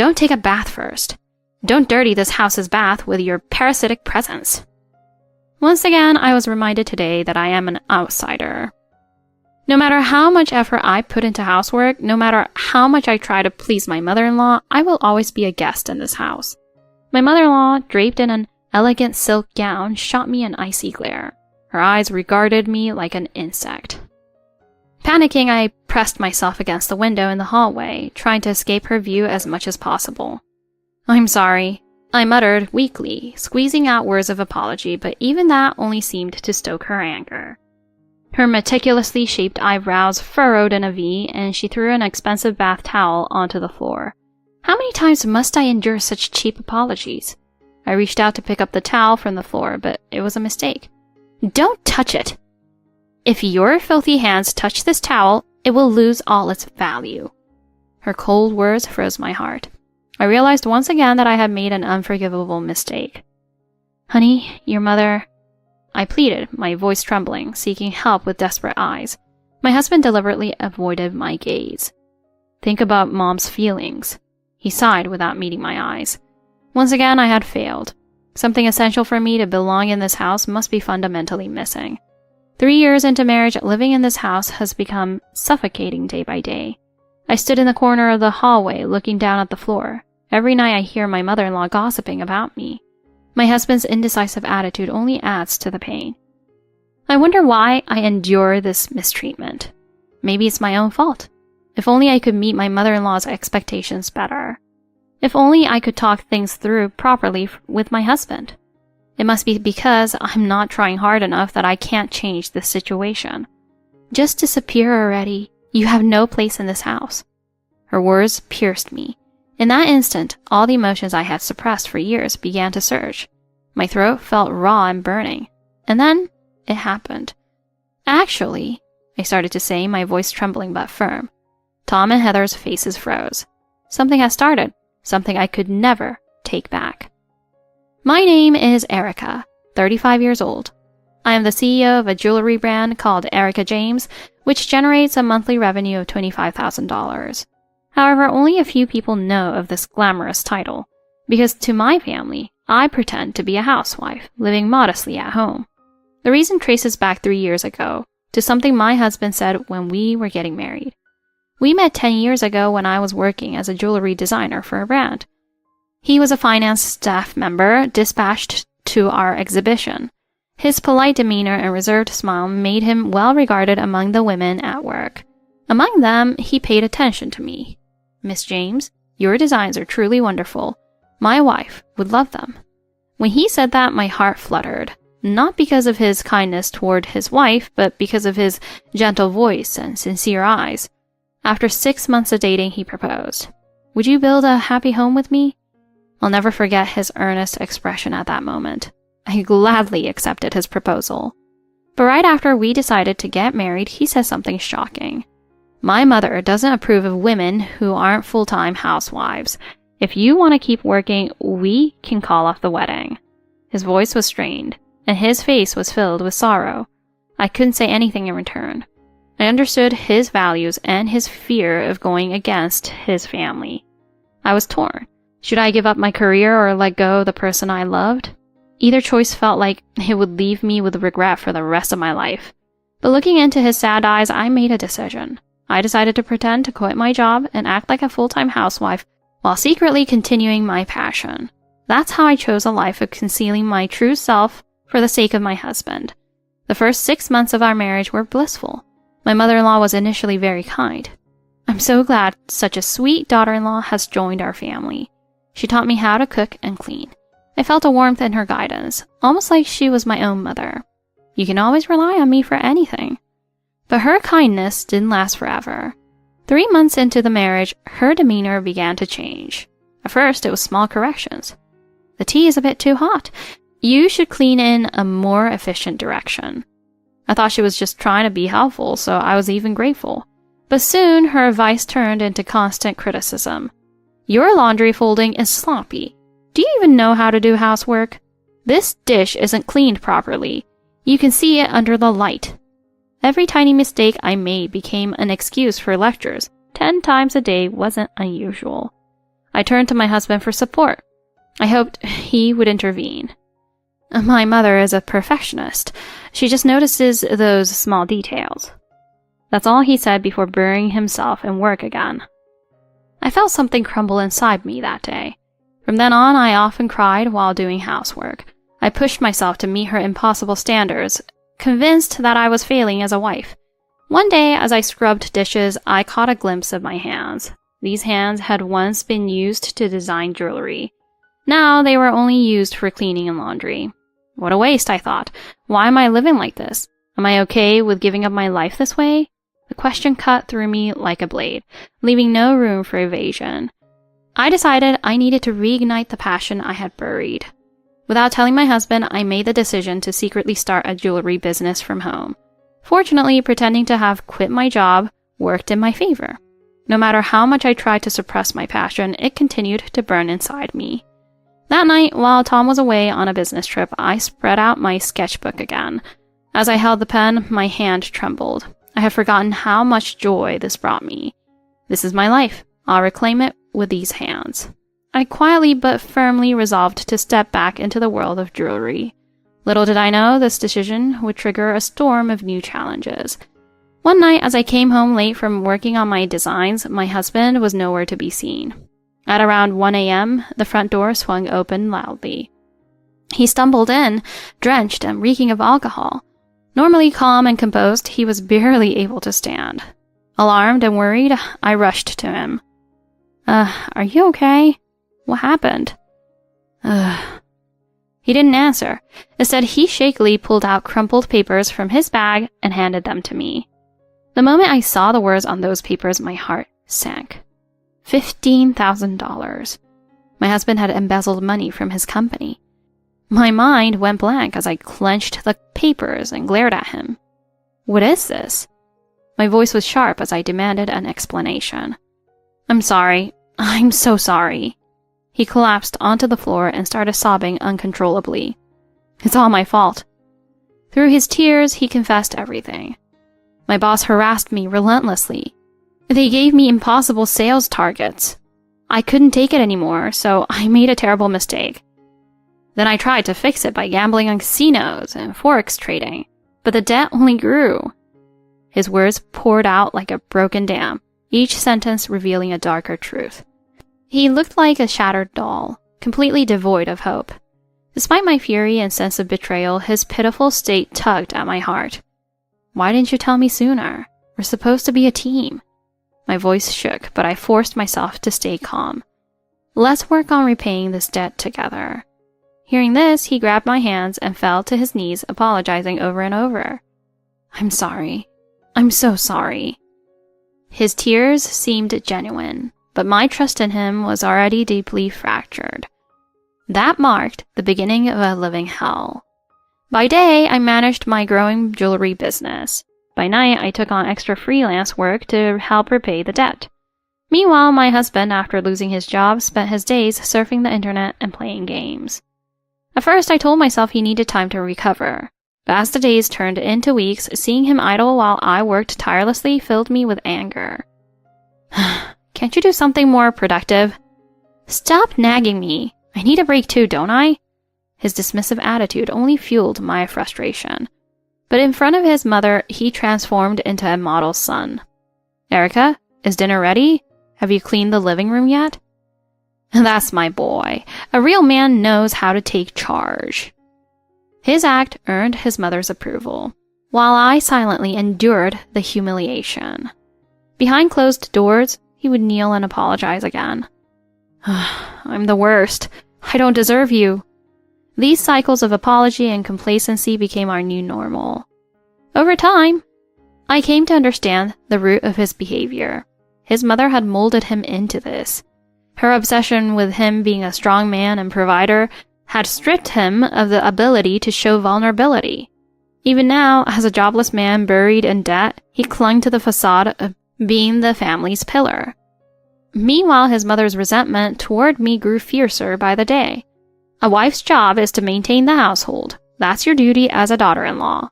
Don't take a bath first. Don't dirty this house's bath with your parasitic presence. Once again, I was reminded today that I am an outsider. No matter how much effort I put into housework, no matter how much I try to please my mother-in-law, I will always be a guest in this house. My mother-in-law, draped in an elegant silk gown, shot me an icy glare. Her eyes regarded me like an insect. Panicking, I pressed myself against the window in the hallway, trying to escape her view as much as possible. "I'm sorry," I muttered weakly, squeezing out words of apology, but even that only seemed to stoke her anger. Her meticulously shaped eyebrows furrowed in a V, and she threw an expensive bath towel onto the floor. How many times must I endure such cheap apologies? I reached out to pick up the towel from the floor, but it was a mistake. "Don't touch it! If your filthy hands touch this towel, it will lose all its value." Her cold words froze my heart. I realized once again that I had made an unforgivable mistake. "Honey, your mother..." I pleaded, my voice trembling, seeking help with desperate eyes. My husband deliberately avoided my gaze. "Think about Mom's feelings." He sighed without meeting my eyes. Once again, I had failed. Something essential for me to belong in this house must be fundamentally missing. 3 years into marriage, living in this house has become suffocating day by day. I stood in the corner of the hallway, looking down at the floor. Every night I hear my mother-in-law gossiping about me. My husband's indecisive attitude only adds to the pain. I wonder why I endure this mistreatment. Maybe it's my own fault. If only I could meet my mother-in-law's expectations better. If only I could talk things through properly with my husband. It must be because I'm not trying hard enough that I can't change this situation. Just disappear already. You have no place in this house. Her words pierced me. In that instant, all the emotions I had suppressed for years began to surge. My throat felt raw and burning. And then, it happened. "Actually," I started to say, my voice trembling but firm. Tom and Heather's faces froze. Something had started. Something I could never take back. My name is Erica, 35 years old. I am the CEO of a jewelry brand called Erica James, which generates a monthly revenue of $25,000. However, only a few people know of this glamorous title, because to my family, I pretend to be a housewife, living modestly at home. The reason traces back 3 years ago, to something my husband said when we were getting married. We met 10 years ago when I was working as a jewelry designer for a brand. He was a finance staff member dispatched to our exhibition. His polite demeanor and reserved smile made him well regarded among the women at work. Among them, he paid attention to me. "Miss James, your designs are truly wonderful. My wife would love them." When he said that, my heart fluttered, not because of his kindness toward his wife, but because of his gentle voice and sincere eyes. After 6 months of dating, he proposed. "Would you build a happy home with me?" I'll never forget his earnest expression at that moment. I gladly accepted his proposal. But right after we decided to get married, he said something shocking. "My mother doesn't approve of women who aren't full-time housewives. If you want to keep working, we can call off the wedding." His voice was strained, and his face was filled with sorrow. I couldn't say anything in return. I understood his values and his fear of going against his family. I was torn. Should I give up my career or let go of the person I loved? Either choice felt like it would leave me with regret for the rest of my life. But looking into his sad eyes, I made a decision. I decided to pretend to quit my job and act like a full-time housewife while secretly continuing my passion. That's how I chose a life of concealing my true self for the sake of my husband. The first 6 months of our marriage were blissful. My mother-in-law was initially very kind. I'm so glad such a sweet daughter-in-law has joined our family. She taught me how to cook and clean. I felt a warmth in her guidance, almost like she was my own mother. You can always rely on me for anything. But her kindness didn't last forever. 3 months into the marriage, her demeanor began to change. At first, it was small corrections. "The tea is a bit too hot. You should clean in a more efficient direction." I thought she was just trying to be helpful, so I was even grateful. But soon, her advice turned into constant criticism. "Your laundry folding is sloppy. Do you even know how to do housework? This dish isn't cleaned properly. You can see it under the light." Every tiny mistake I made became an excuse for lectures. 10 times a day wasn't unusual. I turned to my husband for support. I hoped he would intervene. My mother is a perfectionist. She just notices those small details. That's all he said before burying himself in work again. I felt something crumble inside me that day. From then on, I often cried while doing housework. I pushed myself to meet her impossible standards, convinced that I was failing as a wife. One day, as I scrubbed dishes, I caught a glimpse of my hands. These hands had once been used to design jewelry. Now they were only used for cleaning and laundry. What a waste, I thought. Why am I living like this? Am I okay with giving up my life this way? The question cut through me like a blade, leaving no room for evasion. I decided I needed to reignite the passion I had buried. Without telling my husband, I made the decision to secretly start a jewelry business from home. Fortunately, pretending to have quit my job worked in my favor. No matter how much I tried to suppress my passion, it continued to burn inside me. That night, while Tom was away on a business trip, I spread out my sketchbook again. As I held the pen, my hand trembled. I had forgotten how much joy this brought me. This is my life. I'll reclaim it with these hands. I quietly but firmly resolved to step back into the world of jewelry. Little did I know this decision would trigger a storm of new challenges. One night, as I came home late from working on my designs, my husband was nowhere to be seen. At around 1 a.m., the front door swung open loudly. He stumbled in, drenched and reeking of alcohol. Normally calm and composed, he was barely able to stand. Alarmed and worried, I rushed to him. Are you okay? What happened? He didn't answer. Instead, he shakily pulled out crumpled papers from his bag and handed them to me. The moment I saw the words on those papers, my heart sank. $15,000. My husband had embezzled money from his company. My mind went blank as I clenched the papers and glared at him. What is this? My voice was sharp as I demanded an explanation. I'm sorry. I'm so sorry. He collapsed onto the floor and started sobbing uncontrollably. It's all my fault. Through his tears, he confessed everything. My boss harassed me relentlessly. They gave me impossible sales targets. I couldn't take it anymore, so I made a terrible mistake. Then I tried to fix it by gambling on casinos and forex trading, but the debt only grew. His words poured out like a broken dam, each sentence revealing a darker truth. He looked like a shattered doll, completely devoid of hope. Despite my fury and sense of betrayal, his pitiful state tugged at my heart. Why didn't you tell me sooner? We're supposed to be a team. My voice shook, but I forced myself to stay calm. Let's work on repaying this debt together. Hearing this, he grabbed my hands and fell to his knees, apologizing over and over. I'm sorry. I'm so sorry. His tears seemed genuine, but my trust in him was already deeply fractured. That marked the beginning of a living hell. By day, I managed my growing jewelry business. By night, I took on extra freelance work to help repay the debt. Meanwhile, my husband, after losing his job, spent his days surfing the internet and playing games. At first, I told myself he needed time to recover. But as the days turned into weeks, seeing him idle while I worked tirelessly filled me with anger. Can't you do something more productive? Stop nagging me. I need a break too, don't I? His dismissive attitude only fueled my frustration. But in front of his mother, he transformed into a model son. Erica, is dinner ready? Have you cleaned the living room yet? That's my boy. A real man knows how to take charge. His act earned his mother's approval, while I silently endured the humiliation. Behind closed doors, he would kneel and apologize again. I'm the worst. I don't deserve you. These cycles of apology and complacency became our new normal. Over time, I came to understand the root of his behavior. His mother had molded him into this. Her obsession with him being a strong man and provider had stripped him of the ability to show vulnerability. Even now, as a jobless man buried in debt, he clung to the facade of being the family's pillar. Meanwhile, his mother's resentment toward me grew fiercer by the day. A wife's job is to maintain the household. That's your duty as a daughter-in-law.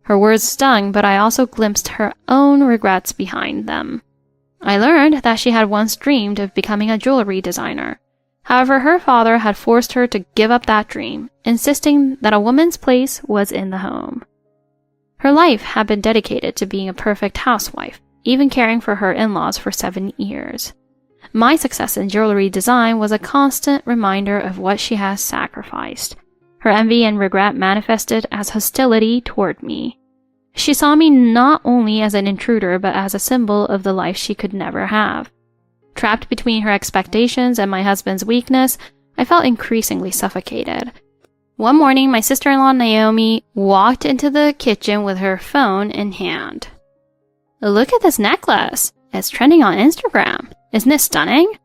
Her words stung, but I also glimpsed her own regrets behind them. I learned that she had once dreamed of becoming a jewelry designer. However, her father had forced her to give up that dream, insisting that a woman's place was in the home. Her life had been dedicated to being a perfect housewife, even caring for her in-laws for 7 years. My success in jewelry design was a constant reminder of what she has sacrificed. Her envy and regret manifested as hostility toward me. She saw me not only as an intruder, but as a symbol of the life she could never have. Trapped between her expectations and my husband's weakness, I felt increasingly suffocated. One morning, my sister-in-law Naomi walked into the kitchen with her phone in hand. "Look at this necklace. It's trending on Instagram. Isn't it stunning?"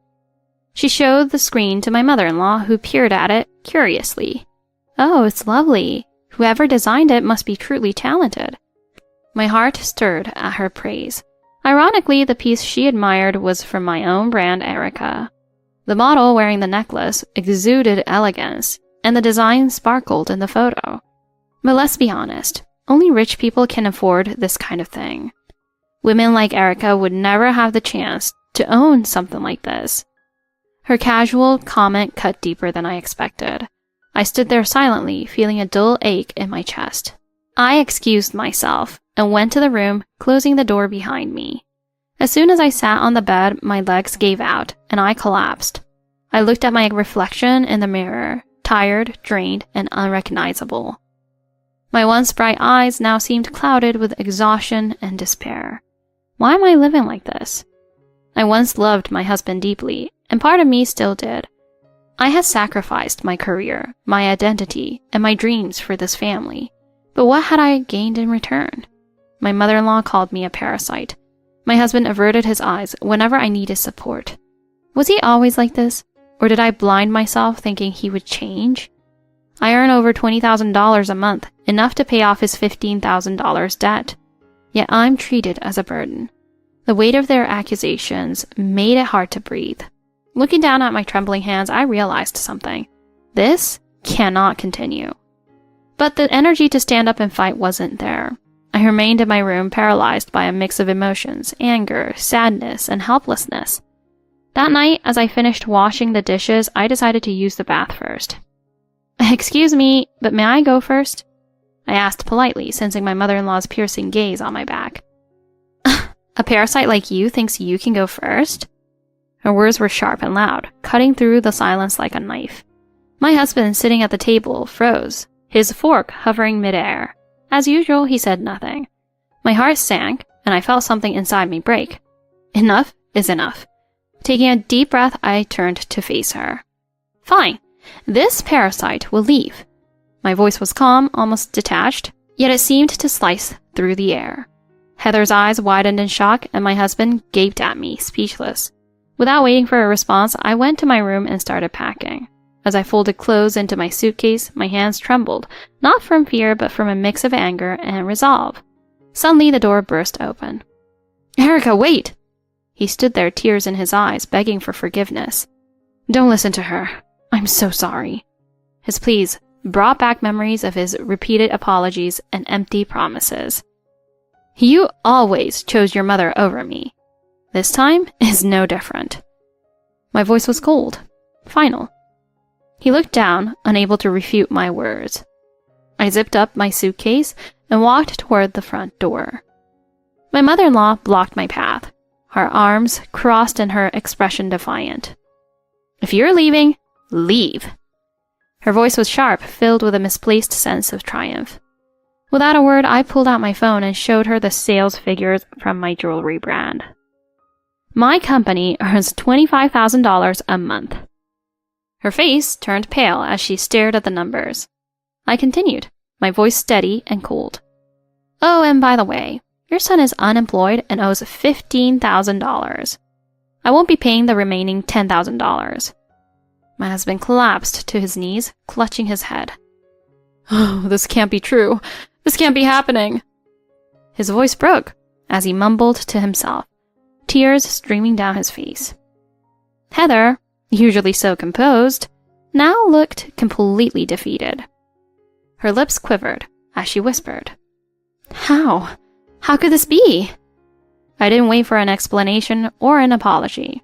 She showed the screen to my mother-in-law, who peered at it curiously. "Oh, it's lovely. Whoever designed it must be truly talented." My heart stirred at her praise. Ironically, the piece she admired was from my own brand, Erica. The model wearing the necklace exuded elegance, and the design sparkled in the photo. But let's be honest, only rich people can afford this kind of thing. Women like Erica would never have the chance to own something like this. Her casual comment cut deeper than I expected. I stood there silently, feeling a dull ache in my chest. I excused myself and went to the room, closing the door behind me. As soon as I sat on the bed, my legs gave out, and I collapsed. I looked at my reflection in the mirror, tired, drained, and unrecognizable. My once bright eyes now seemed clouded with exhaustion and despair. Why am I living like this? I once loved my husband deeply, and part of me still did. I had sacrificed my career, my identity, and my dreams for this family. But what had I gained in return? My mother-in-law called me a parasite. My husband averted his eyes whenever I needed support. Was he always like this? Or did I blind myself thinking he would change? I earn over $20,000 a month, enough to pay off his $15,000 debt. Yet I'm treated as a burden. The weight of their accusations made it hard to breathe. Looking down at my trembling hands, I realized something. This cannot continue. But the energy to stand up and fight wasn't there. I remained in my room paralyzed by a mix of emotions, anger, sadness, and helplessness. That night, as I finished washing the dishes, I decided to use the bath first. "Excuse me, but may I go first?" I asked politely, sensing my mother-in-law's piercing gaze on my back. "A parasite like you thinks you can go first?" Her words were sharp and loud, cutting through the silence like a knife. My husband, sitting at the table, froze, his fork hovering midair. As usual, he said nothing. My heart sank, and I felt something inside me break. Enough is enough. Taking a deep breath, I turned to face her. "Fine. This parasite will leave." My voice was calm, almost detached, yet it seemed to slice through the air. Heather's eyes widened in shock, and my husband gaped at me, speechless. Without waiting for a response, I went to my room and started packing. As I folded clothes into my suitcase, my hands trembled, not from fear, but from a mix of anger and resolve. Suddenly, the door burst open. "Erica, wait!" He stood there, tears in his eyes, begging for forgiveness. "Don't listen to her. I'm so sorry." His pleas brought back memories of his repeated apologies and empty promises. "You always chose your mother over me. This time is no different." My voice was cold, final. He looked down, unable to refute my words. I zipped up my suitcase and walked toward the front door. My mother-in-law blocked my path, her arms crossed and her expression defiant. "If you're leaving, leave." Her voice was sharp, filled with a misplaced sense of triumph. Without a word, I pulled out my phone and showed her the sales figures from my jewelry brand. "My company earns $25,000 a month." Her face turned pale as she stared at the numbers. I continued, my voice steady and cold. "Oh, and by the way, your son is unemployed and owes $15,000. I won't be paying the remaining $10,000. My husband collapsed to his knees, clutching his head. "Oh, this can't be true. This can't be happening." His voice broke as he mumbled to himself, tears streaming down his face. Heather, usually so composed, now looked completely defeated. Her lips quivered as she whispered, How could this be?" I didn't wait for an explanation or an apology.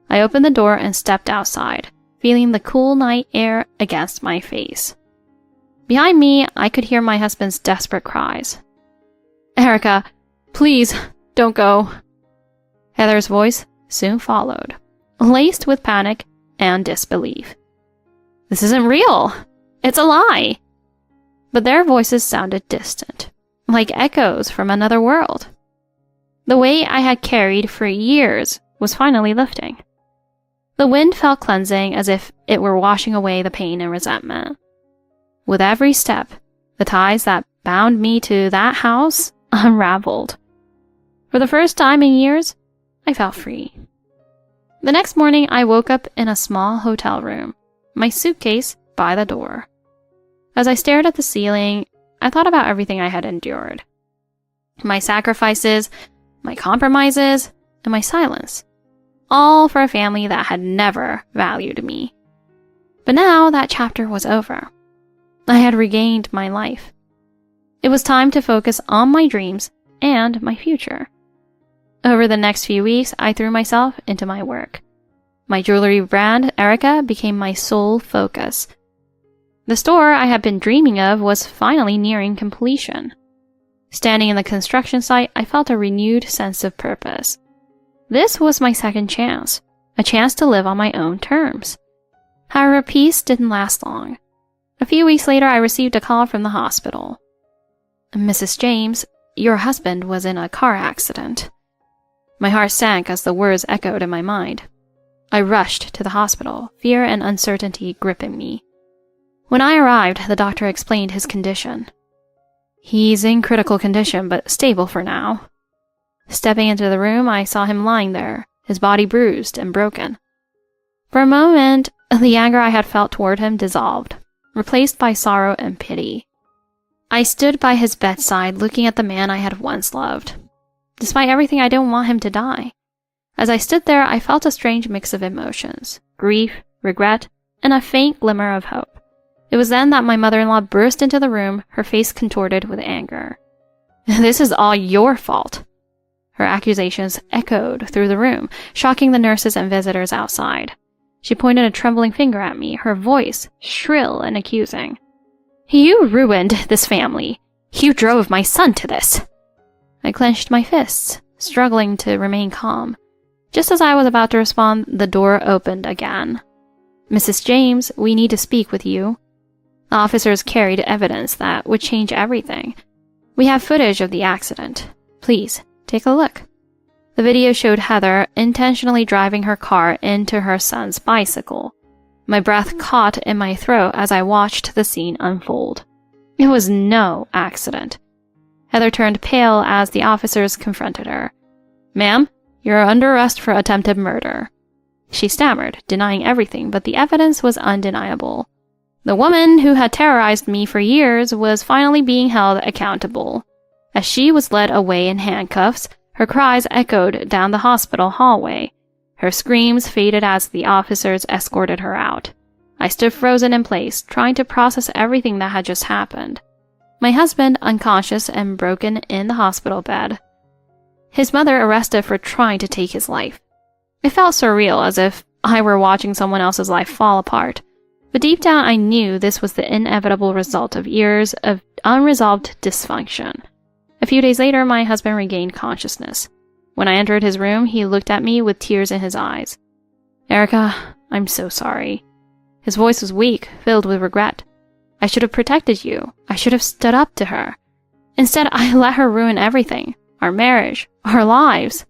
I opened the door and stepped outside, feeling the cool night air against my face. Behind me, I could hear my husband's desperate cries. "Erica, please, don't go." Heather's voice soon followed, laced with panic and disbelief. "This isn't real. It's a lie." But their voices sounded distant, like echoes from another world. The weight I had carried for years was finally lifting. The wind felt cleansing, as if it were washing away the pain and resentment. With every step, the ties that bound me to that house unraveled. For the first time in years, I felt free. The next morning, I woke up in a small hotel room, my suitcase by the door. As I stared at the ceiling, I thought about everything I had endured. My sacrifices, my compromises, and my silence. All for a family that had never valued me. But now that chapter was over. I had regained my life. It was time to focus on my dreams and my future. Over the next few weeks, I threw myself into my work. My jewelry brand, Erica, became my sole focus. The store I had been dreaming of was finally nearing completion. Standing in the construction site, I felt a renewed sense of purpose. This was my second chance, a chance to live on my own terms. However, peace didn't last long. A few weeks later, I received a call from the hospital. "Mrs. James, your husband was in a car accident." My heart sank as the words echoed in my mind. I rushed to the hospital, fear and uncertainty gripping me. When I arrived, the doctor explained his condition. "He's in critical condition, but stable for now." Stepping into the room, I saw him lying there, his body bruised and broken. For a moment, the anger I had felt toward him dissolved, replaced by sorrow and pity. I stood by his bedside, looking at the man I had once loved. Despite everything, I didn't want him to die. As I stood there, I felt a strange mix of emotions, grief, regret, and a faint glimmer of hope. It was then that my mother-in-law burst into the room, her face contorted with anger. "This is all your fault." Her accusations echoed through the room, shocking the nurses and visitors outside. She pointed a trembling finger at me, her voice shrill and accusing. "You ruined this family. You drove my son to this." I clenched my fists, struggling to remain calm. Just as I was about to respond, the door opened again. "Mrs. James, we need to speak with you." The officers carried evidence that would change everything. "We have footage of the accident. Please, take a look." The video showed Heather intentionally driving her car into her son's bicycle. My breath caught in my throat as I watched the scene unfold. It was no accident. Heather turned pale as the officers confronted her. "Ma'am, you're under arrest for attempted murder." She stammered, denying everything, but the evidence was undeniable. The woman who had terrorized me for years was finally being held accountable. As she was led away in handcuffs, her cries echoed down the hospital hallway. Her screams faded as the officers escorted her out. I stood frozen in place, trying to process everything that had just happened. My husband, unconscious and broken in the hospital bed. His mother arrested for trying to take his life. It felt surreal, as if I were watching someone else's life fall apart. But deep down, I knew this was the inevitable result of years of unresolved dysfunction. A few days later, my husband regained consciousness. When I entered his room, he looked at me with tears in his eyes. "Erica, I'm so sorry." His voice was weak, filled with regret. "I should have protected you. I should have stood up to her. Instead, I let her ruin everything. Our marriage, our lives."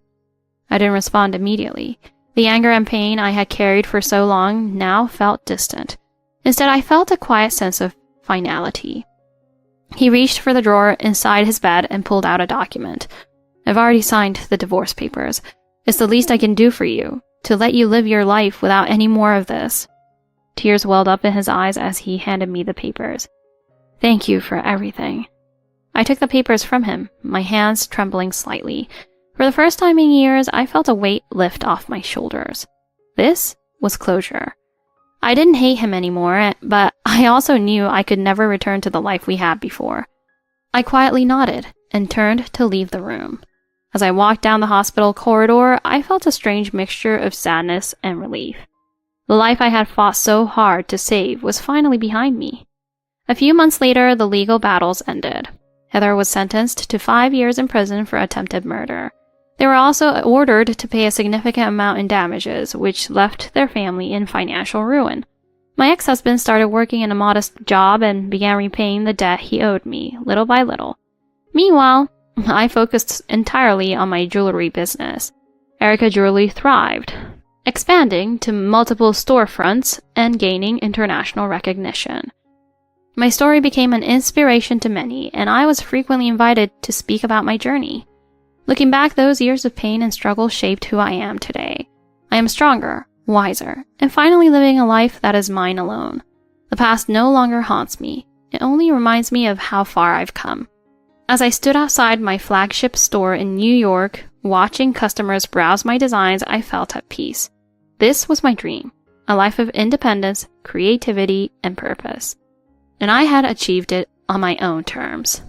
I didn't respond immediately. The anger and pain I had carried for so long now felt distant. Instead, I felt a quiet sense of finality. He reached for the drawer inside his bed and pulled out a document. "I've already signed the divorce papers. It's the least I can do for you, to let you live your life without any more of this." Tears welled up in his eyes as he handed me the papers. "Thank you for everything." I took the papers from him, my hands trembling slightly. For the first time in years, I felt a weight lift off my shoulders. This was closure. I didn't hate him anymore, but I also knew I could never return to the life we had before. I quietly nodded and turned to leave the room. As I walked down the hospital corridor, I felt a strange mixture of sadness and relief. The life I had fought so hard to save was finally behind me. A few months later, the legal battles ended. Heather was sentenced to 5 years in prison for attempted murder. They were also ordered to pay a significant amount in damages, which left their family in financial ruin. My ex-husband started working in a modest job and began repaying the debt he owed me, little by little. Meanwhile, I focused entirely on my jewelry business. Erica Jewelry thrived, expanding to multiple storefronts and gaining international recognition. My story became an inspiration to many, and I was frequently invited to speak about my journey. Looking back, those years of pain and struggle shaped who I am today. I am stronger, wiser, and finally living a life that is mine alone. The past no longer haunts me. It only reminds me of how far I've come. As I stood outside my flagship store in New York, watching customers browse my designs, I felt at peace. This was my dream, a life of independence, creativity, and purpose. And I had achieved it on my own terms.